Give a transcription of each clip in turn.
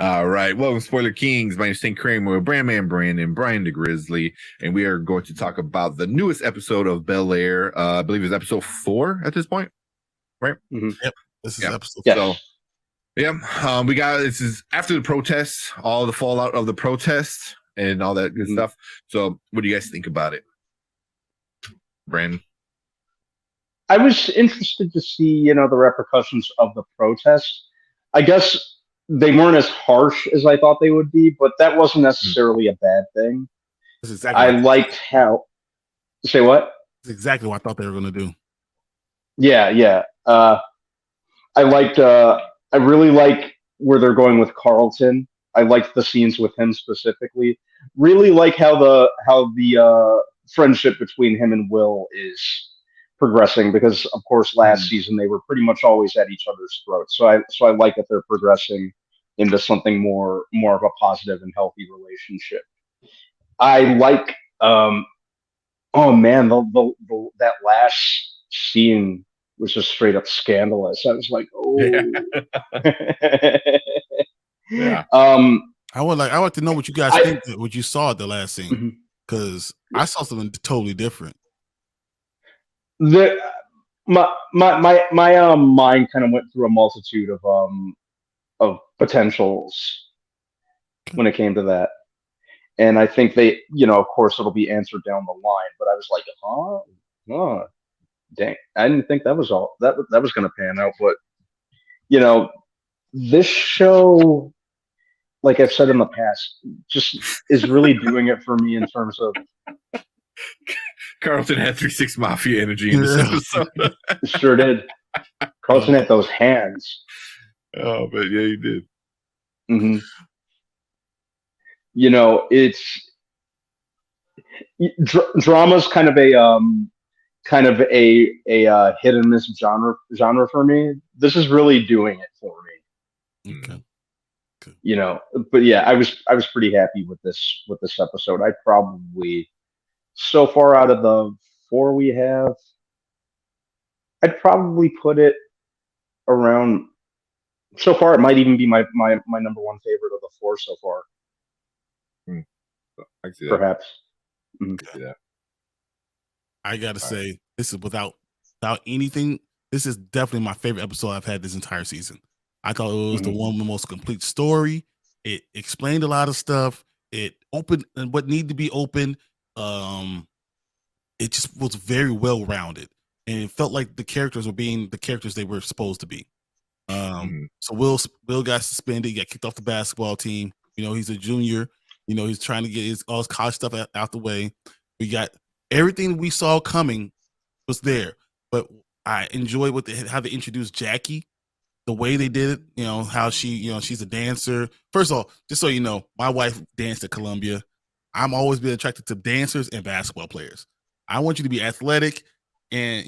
All right. Welcome, Spoiler Kings. My name is St. Kramer, Brandman Brandon, Brian the Grizzly, and we are going to talk about the newest episode of Bel-Air. I believe it's episode 4 at this point, right? Mm-hmm. Yep. This is episode 4. So, yeah, this is after the protests, all the fallout of the protests and all that good stuff. So, what do you guys think about it, Brandon? I was interested to see, the repercussions of the protest. I guess they weren't as harsh as I thought they would be, but that wasn't necessarily a bad thing. That's exactly I liked how. Say what? That's exactly what I thought they were going to do. Yeah. I liked. I really like where they're going with Carlton. I liked the scenes with him specifically. Really like how the friendship between him and Will is progressing, because of course last season they were pretty much always at each other's throats. So I like that they're progressing into something more of a positive and healthy relationship. I like oh man, the that last scene was just straight up scandalous. I was like, oh. Yeah. I would like to know what you guys think, what you saw at the last scene, because I saw something totally different. My mind kind of went through a multitude of potentials when it came to that, and I think they, of course, it'll be answered down the line. But I was like, oh, dang, I didn't think that was all that was going to pan out. But this show, like I've said in the past, just is really doing it for me in terms of. Carlton had 3-6 Mafia energy in this episode. Sure did. Carlton had those hands. Oh, but yeah, he did. Mm-hmm. It's drama's kind of a hit and miss genre for me. This is really doing it for me. Okay. But yeah, I was pretty happy with this episode. I probably, so far out of the 4 we have, I'd probably put it around. So far, it might even be my number 1 favorite of the 4 so far. I can see that. Perhaps. Yeah. I gotta say, this is without anything. This is definitely my favorite episode I've had this entire season. I thought it was the one with the most complete story. It explained a lot of stuff. It opened what needed to be opened. It just was very well rounded, and it felt like the characters were being the characters they were supposed to be. So Will got suspended. He got kicked off the basketball team. He's a junior. He's trying to get all his college stuff out the way. We got everything we saw coming was there, but I enjoyed how they introduced Jackie, the way they did it. How she, she's a dancer. First of all, just so you know, my wife danced at Columbia. I'm always been attracted to dancers and basketball players. I want you to be athletic, and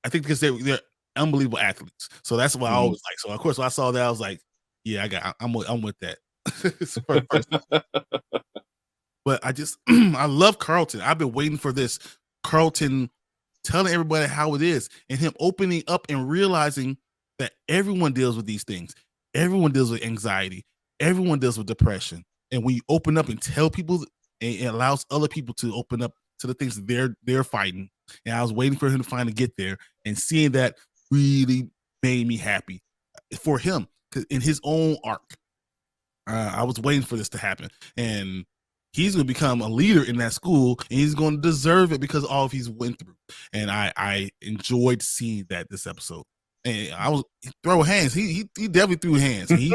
I think because they're unbelievable athletes. So that's what I always like. So of course, when I saw that, I was like, yeah, I'm with that. But I love Carlton. I've been waiting for this. Carlton telling everybody how it is, and him opening up and realizing that everyone deals with these things. Everyone deals with anxiety. Everyone deals with depression. And when you open up and tell people, it allows other people to open up to the things that they're fighting. And I was waiting for him to finally get there, and seeing that really made me happy for him, because in his own arc. I was waiting for this to happen, and he's going to become a leader in that school, and he's going to deserve it because of all he's went through. And I enjoyed seeing that this episode. And I was throwing hands. He definitely threw hands. He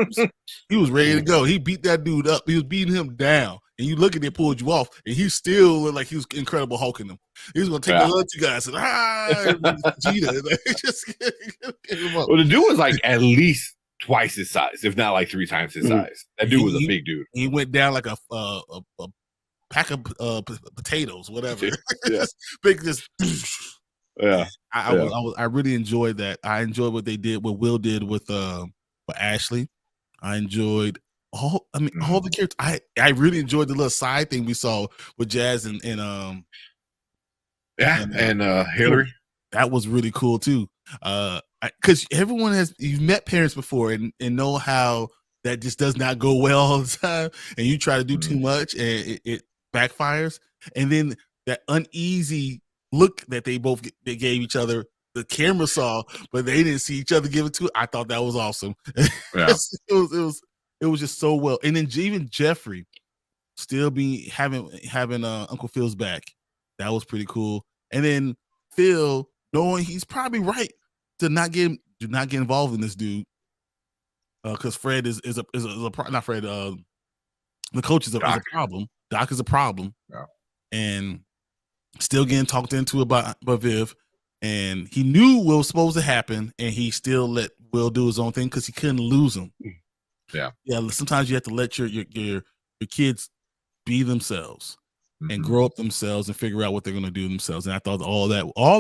was ready to go. He beat that dude up. He was beating him down. And you look at it, pulled you off, and he still looked like he was Incredible Hulking them. He was going to take the other 2 guys and Well, the dude was like at least twice his size, if not like 3 times his size. That dude was a big dude. He went down like a pack of potatoes, whatever. Yeah. Big, just. Yeah. I really enjoyed that. I enjoyed what they did, what Will did with Ashley. I enjoyed all the characters. I really enjoyed the little side thing we saw with Jazz and Hillary. That was really cool too. Because everyone you've met parents before and know how that just does not go well all the time, and you try to do too much and it backfires. And then that uneasy look that they gave each other, the camera saw, but they didn't see each other give it to. I thought that was awesome. Yeah. it was just so well. And then even Jeffrey still having Uncle Phil's back. That was pretty cool. And then Phil knowing he's probably right to not get involved in this dude. Because Fred is not Fred. The coach is a problem. Doc is a problem, and still getting talked into about Viv. And he knew what was supposed to happen, and he still let Will do his own thing because he couldn't lose him. Yeah. Sometimes you have to let your kids be themselves and grow up themselves and figure out what they're going to do themselves. And I thought all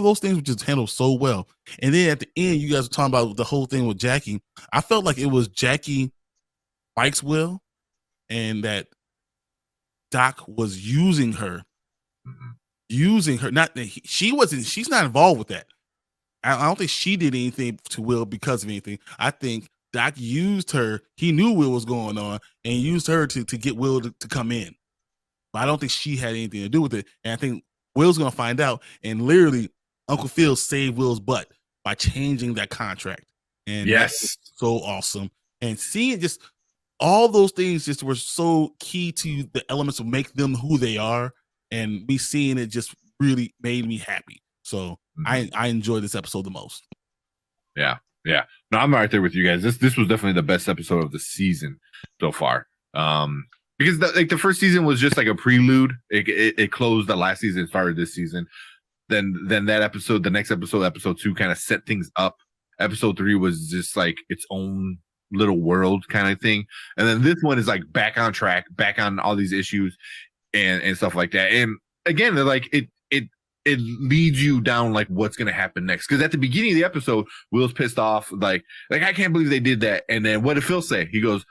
those things were just handled so well. And then at the end, you guys were talking about the whole thing with Jackie. I felt like it was Jackie likes Will, and that Doc was using her. She's not involved with that. I don't think she did anything to Will because of anything. I think Doc used her. He knew Will was going on and used her to get Will to come in. But I don't think she had anything to do with it. And I think Will's going to find out. And literally, Uncle Phil saved Will's butt by changing that contract. And that's so awesome. And seeing just all those things just were so key to the elements of make them who they are. And me seeing it just really made me happy. So I enjoyed this episode the most. Yeah. No, I'm right there with you guys. This was definitely the best episode of the season so far. Because the first season was just like a prelude. It closed the last season, started this season. Then that episode, the next episode 2, kind of set things up. Episode 3 was just like its own little world kind of thing. And then this one is like back on track, back on all these issues and stuff like that. And again, they're like it leads you down like what's gonna happen next. Because at the beginning of the episode, Will's pissed off, like I can't believe they did that. And then what did Phil say? He goes,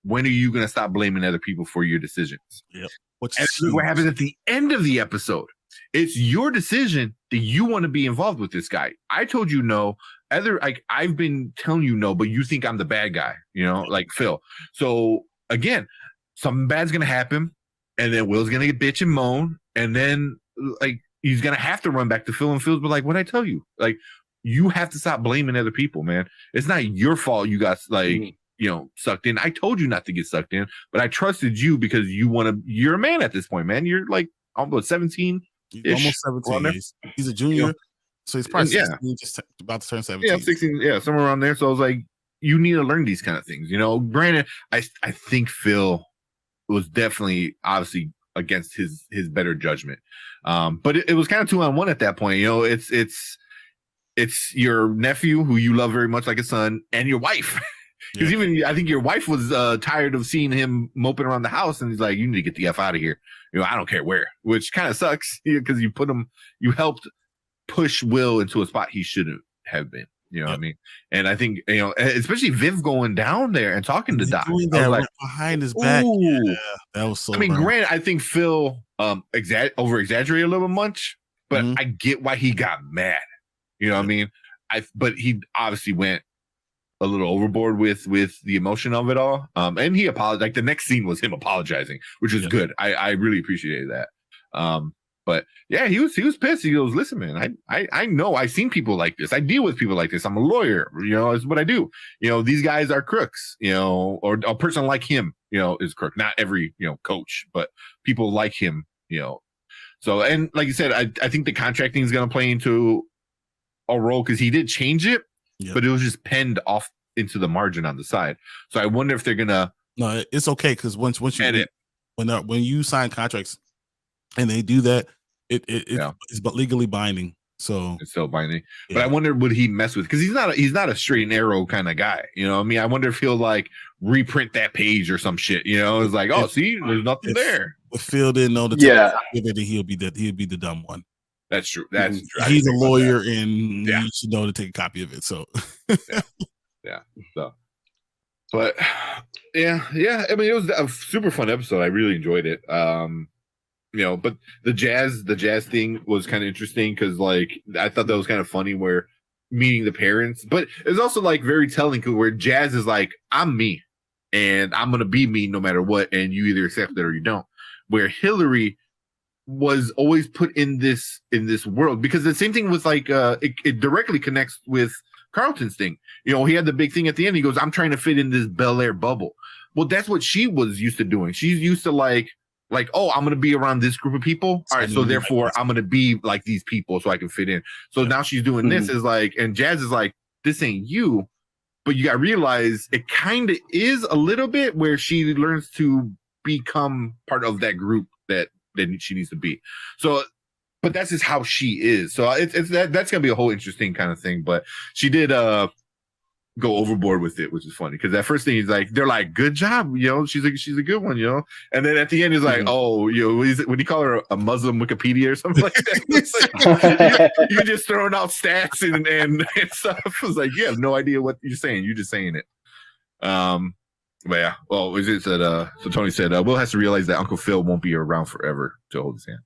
"When are you gonna stop blaming other people for your decisions?" Yep. And what happens at the end of the episode? It's your decision that you want to be involved with this guy. I told you no. I've been telling you no, but you think I'm the bad guy, like Phil. So again, something bad's gonna happen, and then Will's gonna get bitch and moan, and then like he's gonna have to run back to Phil, and Phil's but like, "What'd I tell you? Like, you have to stop blaming other people, man. It's not your fault you got sucked in. I told you not to get sucked in, but I trusted you because you're a man at this point, man. You're like almost 17. Almost 17. He's a junior, so he's probably 16, just about to turn 17. Yeah, 16, somewhere around there. So I was like, you need to learn these kind of things. Granted, I think Phil was definitely obviously against his better judgment. But it was kind of 2-on-1 at that point. It's your nephew who you love very much like a son, and your wife. Because even I think your wife was tired of seeing him moping around the house, and he's like, "You need to get the F out of here." I don't care where, which kind of sucks because you helped push Will into a spot he shouldn't have been. What I mean? And I think especially Viv going down there and talking to Doc, that like behind his back. Yeah, that was so. I mean, granted, I think Phil over exaggerated a little much, but I get why he got mad. What I mean? But he obviously went a little overboard with the emotion of it all. And he apologized. Like the next scene was him apologizing, which was good. I really appreciated that. But yeah, he was pissed. He goes, "Listen, man, I know I've seen people like this. I deal with people like this. I'm a lawyer. It's what I do. These guys are crooks. Or a person like him, is crook. Not every coach, but people like him. So, and like you said, I think the contracting is going to play into a role because he did change it, but it was just penned off into the margin on the side. So I wonder if they're gonna. No, it's okay because once you edit when you sign contracts and they do that, it's but legally binding. So it's still binding. But I wonder would he mess with because he's not a straight and arrow kind of guy. I mean, I wonder if he'll like reprint that page or some shit. It's like, see, there's nothing there. If Phil didn't know then he'll be the dumb one. That's true. That's true. He's a lawyer, and you should know to take a copy of it. So, So, but yeah. I mean, it was a super fun episode. I really enjoyed it. But the jazz thing was kind of interesting because, like, I thought that was kind of funny where meeting the parents, but it's also like very telling where Jazz is like, "I'm me, and I'm gonna be me no matter what, and you either accept it or you don't. Where Hillary was always put in this world, because the same thing was like it directly connects with Carlton's thing. You know, he had the big thing at the end. He goes, I'm trying to fit in this Bel-Air bubble. Well, that's what she was used to doing. She's used to like, oh, I'm gonna be around this group of people. All right, so therefore I'm gonna be like these people so I can fit in. So now she's doing this is like, and Jazz is like, this ain't you. But you gotta realize it kind of is a little bit, where she learns to become part of that group that she needs to be. So, but that's just how she is. So that's gonna be a whole interesting kind of thing. But she did go overboard with it, which is funny, because that first thing they're like, good job, you know, she's a good one, you know. And then at the end he's like, oh, you know, when you call her a Muslim Wikipedia or something like that, like, you're just throwing out stats and stuff. It's like, you have no idea what you're saying. You're just saying it. But yeah, well, was it said? So Tony said, Will has to realize that Uncle Phil won't be around forever to hold his hand.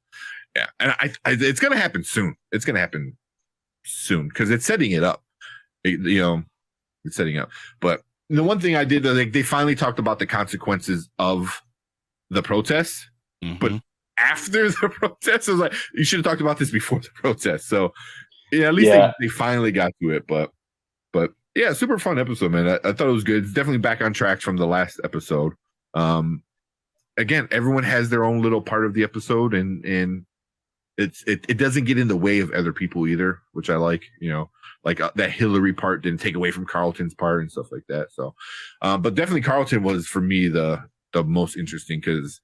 Yeah, and I it's gonna happen soon. It's gonna happen soon because it's setting it up. You know, it's setting up. But the one thing I did, like, they finally talked about the consequences of the protests. But after the protest, I was like, you should have talked about this before the protest. So yeah, at least they finally got to it. But yeah, super fun episode, man. I thought it was good. It's definitely back on track from the last episode. Again, everyone has their own little part of the episode, and it doesn't get in the way of other people either, which I like. You know, like that Hillary part didn't take away from Carlton's part and stuff like that. So, but definitely Carlton was for me the most interesting, because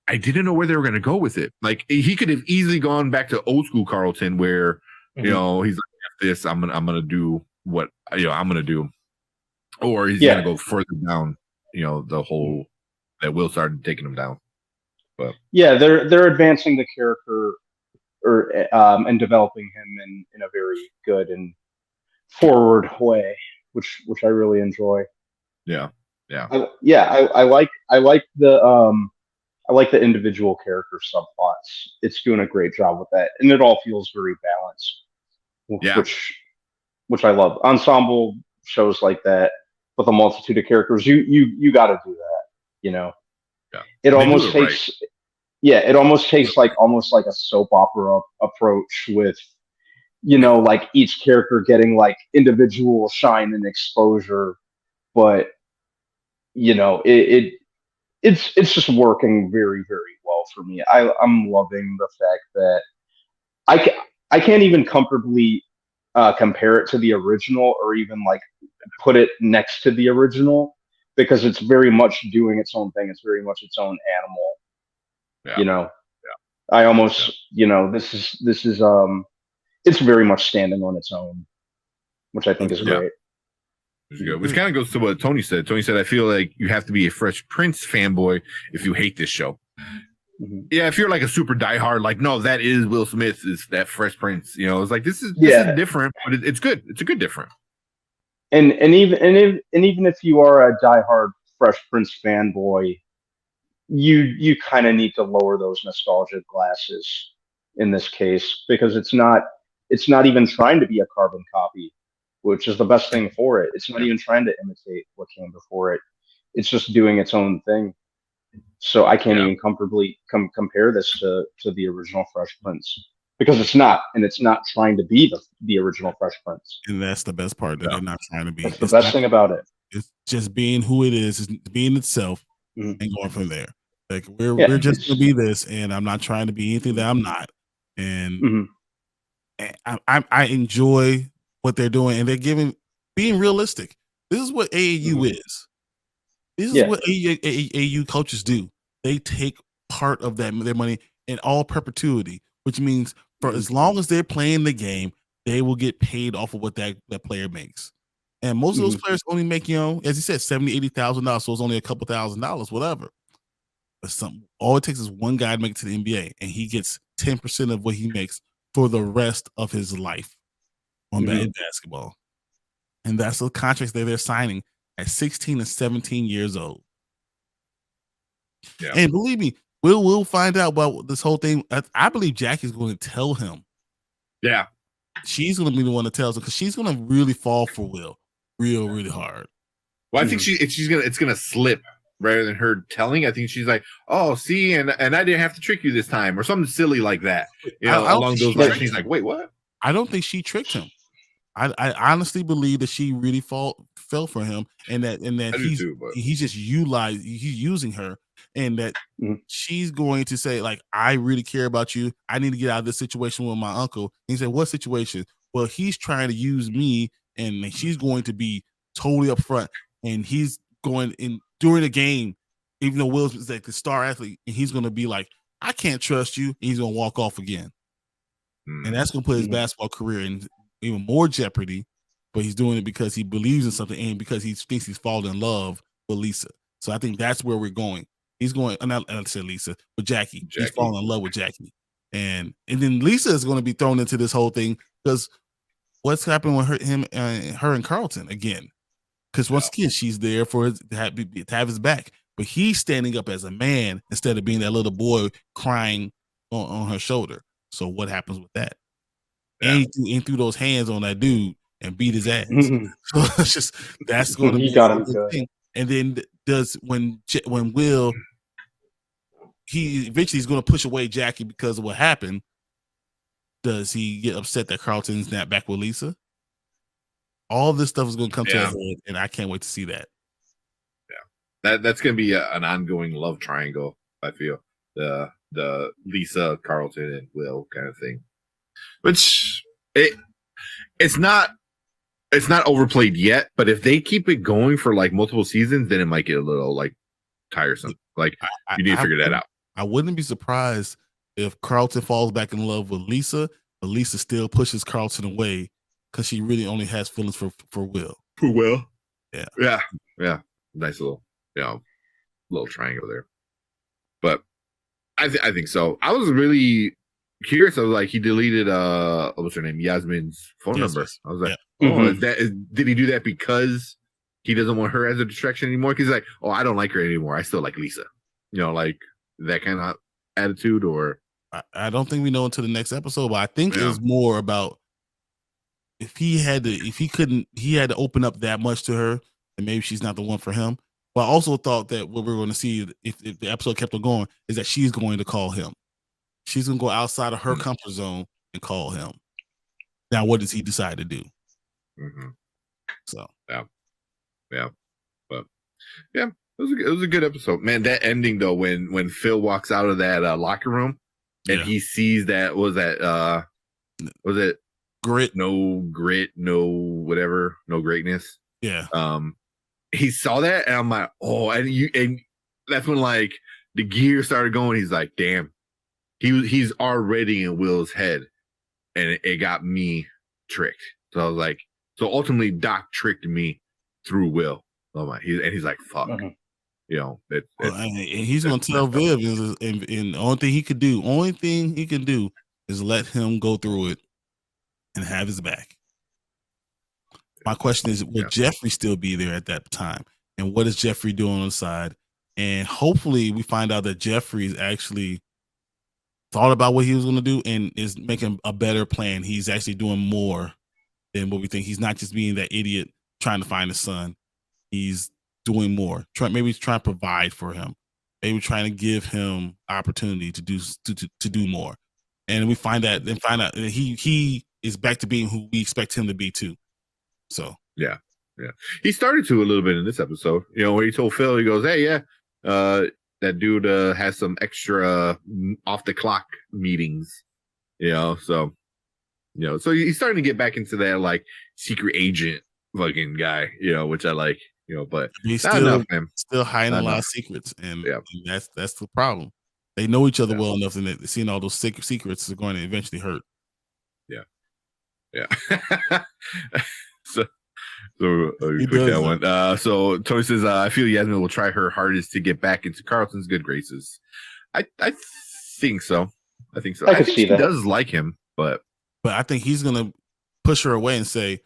I didn't know where they were going to go with it. Like, he could have easily gone back to old school Carlton, where you know, he's like, F this, I'm gonna do what, you know, I'm gonna do, or he's gonna go further down, you know, the whole that Will started taking him down. But yeah, they're advancing the character, or and developing him in a very good and forward way, which I really enjoy. Yeah. I like the individual character subplots. It's doing a great job with that, and it all feels very balanced. Yeah. Which I love. Ensemble shows like that with a multitude of characters. You got to do that. You know. Yeah. It almost takes. Right. Yeah, it almost takes almost like a soap opera approach with, you know, like each character getting like individual shine and exposure, but you know, it's just working very, very well for me. I'm loving the fact that I can't even comfortably compare it to the original, or even like put it next to the original, because it's very much doing its own thing. It's very much its own animal. Yeah. You know, I almost, you know, this is it's very much standing on its own, which I think is great. Which kind of goes to what Tony said. Tony said, I feel like you have to be a Fresh Prince fanboy if you hate this show. Yeah, if you're like a super diehard, like, no, that is Will Smith, is that Fresh Prince, you know, it's like, this is different, but it's good. It's a good different. And even if you are a diehard Fresh Prince fanboy, you kind of need to lower those nostalgia glasses in this case, because it's not even trying to be a carbon copy, which is the best thing for it. It's not even trying to imitate what came before it. It's just doing its own thing. So I can't even comfortably compare this to the original Fresh Prince, because it's not, and it's not trying to be the original Fresh Prince. And that's the best part, that they're not trying to be. That's the best thing about it. It's just being who it is being itself, and going from there. Like, we're just gonna be this, and I'm not trying to be anything that I'm not. And I enjoy what they're doing, and they're being realistic. This is what AAU is. This is what AAU coaches do. They take part of their money in all perpetuity, which means for as long as they're playing the game, they will get paid off of what that player makes. And most of those players only make, you know, as you said, $70,000-$80,000. So it's only a couple $1,000s, whatever. But all it takes is one guy to make it to the NBA, and he gets 10% of what he makes for the rest of his life on basketball. And that's the contracts that they're signing at 16 and 17 years old. Yeah. And believe me, we'll find out about this whole thing. I believe Jackie's going to tell him. Yeah. She's going to be the one that tells him, because she's going to really fall for Will real, really hard. Well, I think it's gonna slip rather than her telling. I think she's like, "Oh, see, and I didn't have to trick you this time," or something silly like that. You know, along those lines. She's like, "Wait, what?" I don't think she tricked him. I honestly believe that she really fell for him, and that he's just he's using her, and that she's going to say, like, I really care about you. I need to get out of this situation with my uncle. And he said, "What situation?" Well, he's trying to use me, and she's going to be totally upfront, and he's going in during the game, even though Will's like the star athlete, and he's going to be like, "I can't trust you," and he's going to walk off again, and that's going to put his basketball career in even more jeopardy, but he's doing it because he believes in something and because he thinks he's fallen in love with Lisa. So I think that's where we're going. He's going, and I said Lisa, but Jackie. He's falling in love with Jackie. And then Lisa is going to be thrown into this whole thing because what's happening with her and Carlton again? Because once again, she's there for to have his back, but he's standing up as a man instead of being that little boy crying on her shoulder. So what happens with that? And he threw those hands on that dude and beat his ass. So it's just that's going to be a thing. And then when Will, he eventually is going to push away Jackie because of what happened. Does he get upset that Carlton's not back with Lisa? All this stuff is going to come to a head, and I can't wait to see that. Yeah, that's going to be an ongoing love triangle. I feel the Lisa, Carlton, and Will kind of thing. Which it's not overplayed yet, but if they keep it going for like multiple seasons, then it might get a little like tiresome. Like you need to figure that out. I wouldn't be surprised if Carlton falls back in love with Lisa, but Lisa still pushes Carlton away because she really only has feelings for Will. For Will, yeah. Nice little little triangle there. But I think so. I was really curious. I was like, he deleted what's her name, Yasmin's phone number. I was like, did he do that because he doesn't want her as a distraction anymore? Because he's like, oh, I don't like her anymore. I still like Lisa. Like that kind of attitude. Or I don't think we know until the next episode. But I think it was more about he had to open up that much to her, and maybe she's not the one for him. But I also thought that what we're going to see if the episode kept on going is that she's going to call him. She's going to go outside of her comfort zone and call him. Now, what does he decide to do? So, but it was a good episode, man. That ending though, when Phil walks out of that locker room and he sees that was it grit, no whatever, no greatness. Yeah. He saw that, and I'm like, oh, and that's when like the gear started going. He's like, damn. He's already in Will's head, and it got me tricked. So I was like, so ultimately Doc tricked me through Will. Oh my, he's like, fuck, and he's gonna tell Viv, and the only thing he could do is let him go through it and have his back. My question is, will Jeffrey still be there at that time? And what is Jeffrey doing on the side? And hopefully we find out that Jeffrey's actually thought about what he was going to do and is making a better plan. He's actually doing more than what we think. He's not just being that idiot trying to find his son. He's doing more. Maybe he's trying to provide for him. Maybe trying to give him opportunity to do more. And we find out that he is back to being who we expect him to be too. So yeah, he started to a little bit in this episode. Where he told Phil, he goes, "Hey, that dude has some extra off the clock meetings." So he's starting to get back into that like secret agent fucking guy. Which I like. But he's not enough, man. Still hiding a lot of secrets, and that's the problem. They know each other well enough, and that seeing all those secrets are going to eventually hurt. Yeah. So we click that one. So Tony says, I feel Yasmin will try her hardest to get back into Carlton's good graces. I think so. I think think she does like him, but I think he's gonna push her away and say,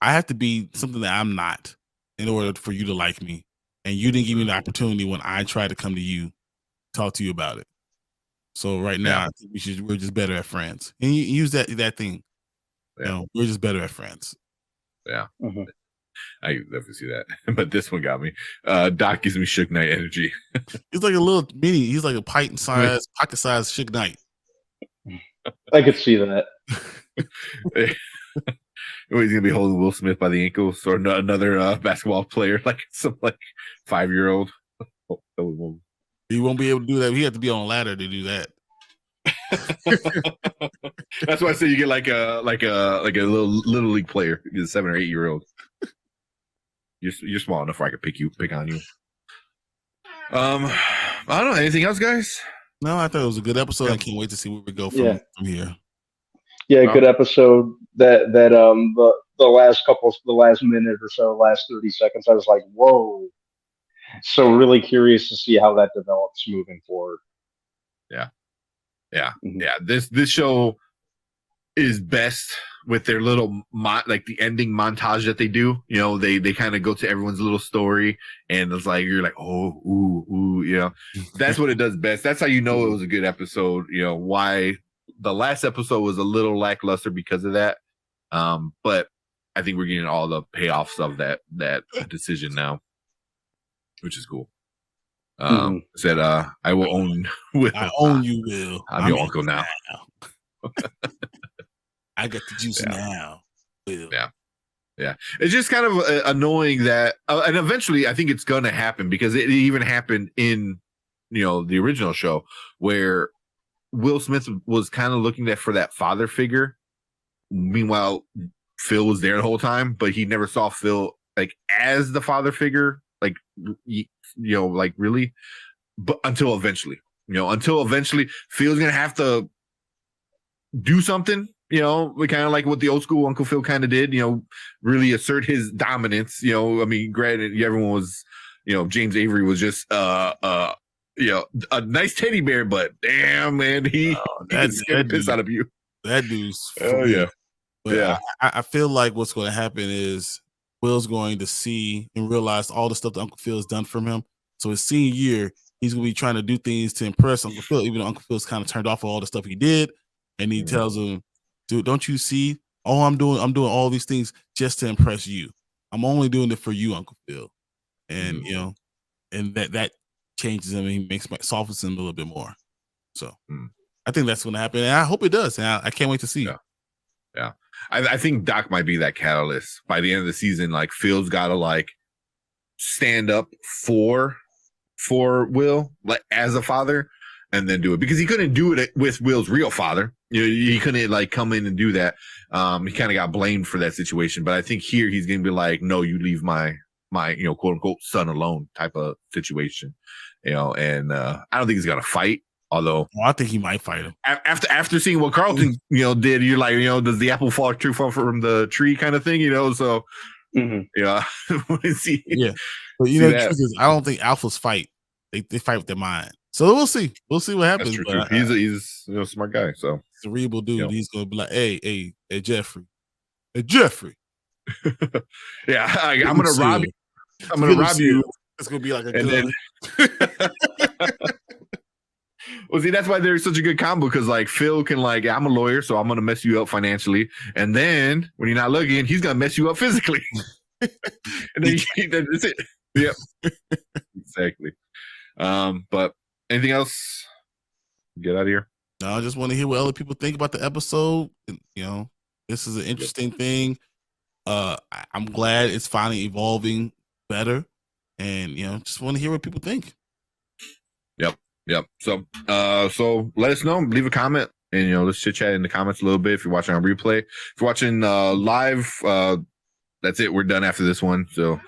I have to be something that I'm not in order for you to like me. And you didn't give me the opportunity when I tried to come to you, talk to you about it. So right now, I think we're just better at friends. And you use that thing. We're just better at friends. Yeah. I definitely see that. But this one got me. Doc gives me Suge Knight energy. He's like a little mini. He's like a pocket size Suge Knight. I could see that. He's gonna be holding Will Smith by the ankles, or another basketball player, like some like 5-year-old. He won't be able to do that. He had to be on a ladder to do that. That's why I say you get like a little league player. You get a 7 or 8-year-old. You're small enough where I could pick on you. I don't know. Anything else, guys? No, I thought it was a good episode. I can't wait to see where we go from here. Yeah, good episode. The last minute or so, last 30 seconds, I was like, whoa. So really curious to see how that develops moving forward. Yeah. This show is best with their little like the ending montage that they do. You know, they kind of go to everyone's little story, and it's like you're like, oh, ooh, you know, that's what it does best. That's how you know it was a good episode. You know why the last episode was a little lackluster because of that. But I think we're getting all the payoffs of that decision now, which is cool. Said I will own Will. I own you, Will. I'm your uncle now. I got the juice now, Will. Yeah. It's just kind of annoying that, and eventually I think it's gonna happen, because it even happened in the original show where Will Smith was kind of looking for that father figure. Meanwhile, Phil was there the whole time, but he never saw Phil like as the father figure, like like really, but until eventually Phil's gonna have to do something, kind of like what the old school Uncle Phil kind of did, really assert his dominance. I mean, granted, everyone was, James Avery was just a nice teddy bear, but damn, man, he can scare the piss out of you. That dude's But I feel like what's going to happen is Will's going to see and realize all the stuff that Uncle Phil has done for him. So his senior year, he's going to be trying to do things to impress Uncle Phil, even though Uncle Phil's kind of turned off of all the stuff he did. And he tells him, dude, don't you see? I'm doing all these things just to impress you. I'm only doing it for you, Uncle Phil. And, and that changes him, and he softens him a little bit more. So I think that's going to happen. And I hope it does. And I can't wait to see. Yeah. I think Doc might be that catalyst by the end of the season. Like, Phil's got to like stand up for Will, like as a father, and then do it, because he couldn't do it with Will's real father. He couldn't like come in and do that. He kind of got blamed for that situation. But I think here he's gonna be like, no, you leave my quote unquote son alone type of situation. And I don't think he's gonna fight. Although I think he might fight him after seeing what Carlton did. You're like, does the apple fall from the tree kind of thing? So yeah. But the truth is, I don't think alphas fight. They fight with their mind. So we'll see. We'll see what happens. That's true. He's a smart guy. So cerebral dude. He's gonna be like, hey, Jeffrey. Hey, Jeffrey. Yeah, I'm gonna rob you. I'm gonna rob you. It's gonna be like a and then. Well, see, that's why they're such a good combo, because like Phil can like, I'm a lawyer, so I'm gonna mess you up financially, and then when you're not looking, he's gonna mess you up physically. And then that's it. Yep. Exactly. But anything else? Get out of here. No, I just want to hear what other people think about the episode. This is an interesting thing. I'm glad it's finally evolving better, and just want to hear what people think. Yep. So let us know. Leave a comment, and let's chit chat in the comments a little bit. If you're watching on replay, if you're watching live, that's it. We're done after this one. So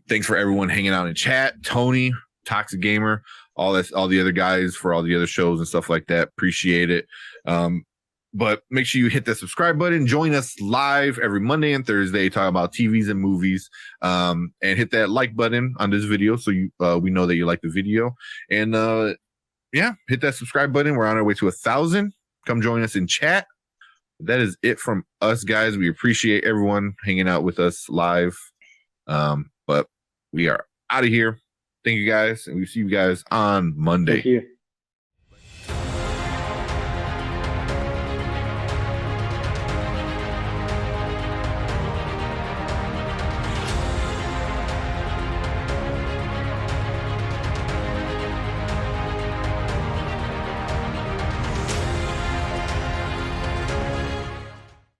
thanks for everyone hanging out in chat. Tony, Toxic Gamer, all the other guys for all the other shows and stuff like that. Appreciate it. But make sure you hit that subscribe button. Join us live every Monday and Thursday, talk about TVs and movies. And hit that like button on this video so we know that you like the video. And hit that subscribe button. We're on our way to 1,000. Come join us in chat. That is it from us, guys. We appreciate everyone hanging out with us live. But we are out of here. Thank you, guys, and we'll see you guys on Monday. Thank you.